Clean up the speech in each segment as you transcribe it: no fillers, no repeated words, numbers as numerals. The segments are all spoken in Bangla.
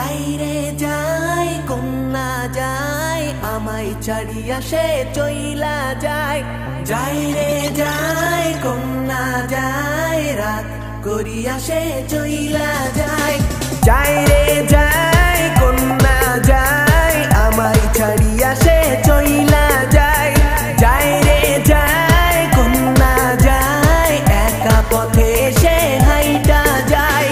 যাই রে যাই কন্যা যাই আমায় ছাড়িয়া সে চইলা যায়। যাই রে যাই কন্যা যাই রাত করিয়া সে চইলা যায়। যাই রে যাই কন্যা যাই আমায় ছাড়িয়া সে চইলা যায়। যাই রে যাই কন্যা যাই একা পথে সে হাইটা যায়।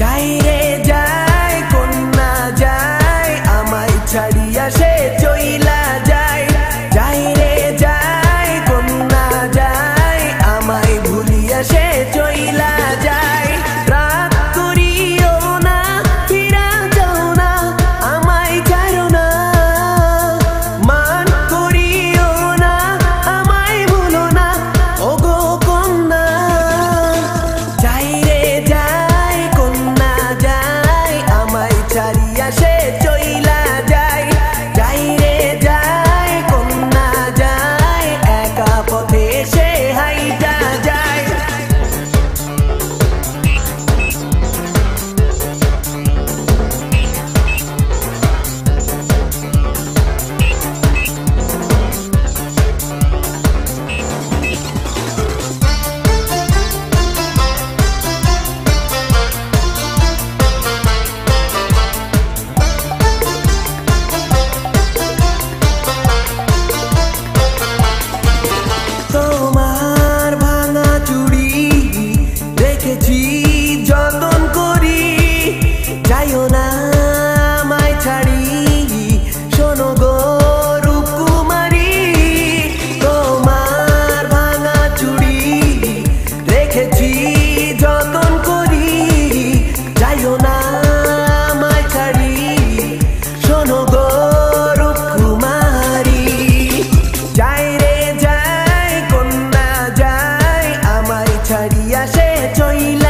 যাই রে যাই কন্যা যাই আমায় ছাড়িয়া সে চইলা যায়। যাই রে যাই কন্যা যাই আমায় ভুলিয়া সে চইলা যায়। রাগ করিও না ফিরা যাও না আমায় ছাড়ো না, মান করিও না আমায় ভুলো না ওগো কন্যা। যাই রে যাই কন্যা যাই আমায় ছাড়িয়া সে চইলা যায়। যাই রে যাই কন্যা যাই একা পথে সে হাইটা যায়। তোমার ভাঙা চুড়ি রেখেছি যতন করি, যাইও না আমায় ছাড়ি শোনো গো রূপকুমারী। তোমার ভাঙা চুড়ি রেখেছি যতন করি, যাইও না আমায় ছাড়ি শোনো গো রূপকুমারী। যাই রে যাই কন্যা যাই আমায় ছাড়িয়া সে চইলা